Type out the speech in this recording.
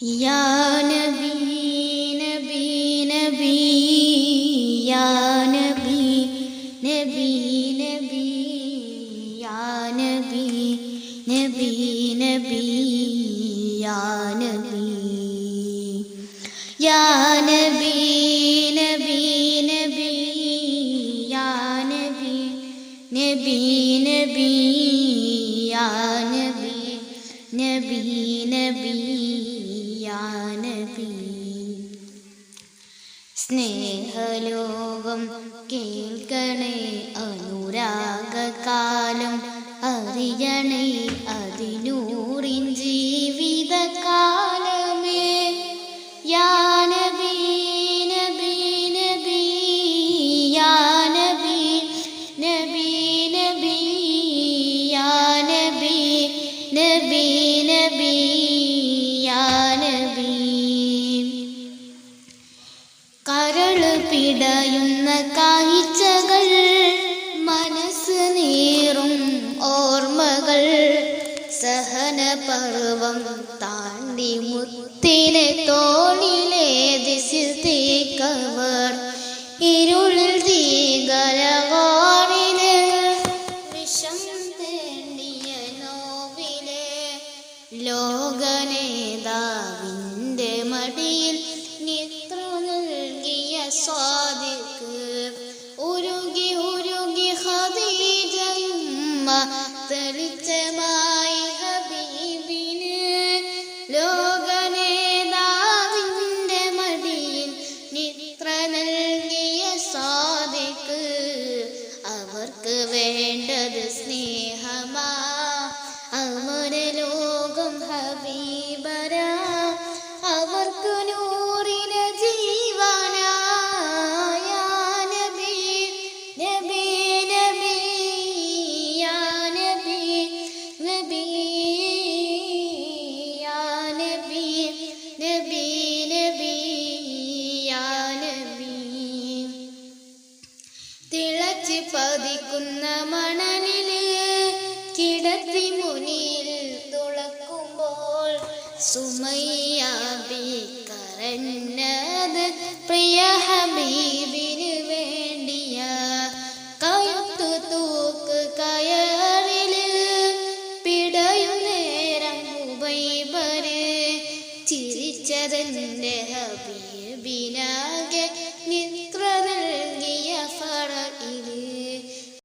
या नबी नबी नबी या नबी नबी नबी या नबी नबी नबी या नबी या नबी नबी नबी या नबी नबी नबी या नबी नबी नबी या नबी സ്നേഹലോകം കേൾക്കണേ അനുരാഗകാലം അറിയണേ അതിനൂറിൻ ജീവിതകാലമേ യാ നബി നബി നബി യാ നബി നബി നബി യാ നബി നബി നബി യാ നബി കരള് പിടയുന്ന കാഴ്ചകൾ മനസ്സ് നീറും ഓർമ്മകൾ സഹനപർവം താണ്ടി മുത്തിനെ തോളിലെ ദിശിതീക്കവർ ഇരുളിൽ തീകരവാറിന് വിഷം തേണ്ടിയ നോവിലെ ലോകനേതാവിൻ്റെ മടിയിൽ നിത്ര നൽകിയ സ്വാദിക്ക് ഉരുകി ഉരുകി ഖദീജയുമ്മ തെളിച്ചമായി ഹബീബിന് ലോകനേതാവിൻ്റെ മടിയിൽ നിത്ര നൽകിയ സ്വാദിക്ക് അവർക്ക് വേണ്ടത് സ്നേഹമാ അവരെ ലോകം ഹബീബരാ അവർക്ക് നൂറിന് ജീവനാ യാ നബി നബി നബി യാ നബി നബി യാ നബി നബി നബി യാ നബി തിളച്ച് പതിക്കുന്ന മണലില് കിടത്തി മുനിയിൽ തുളക്കുമ്പോൾ സുമയ്യ ബി കരഞ്ഞത് പ്രിയ ഹബീബിന്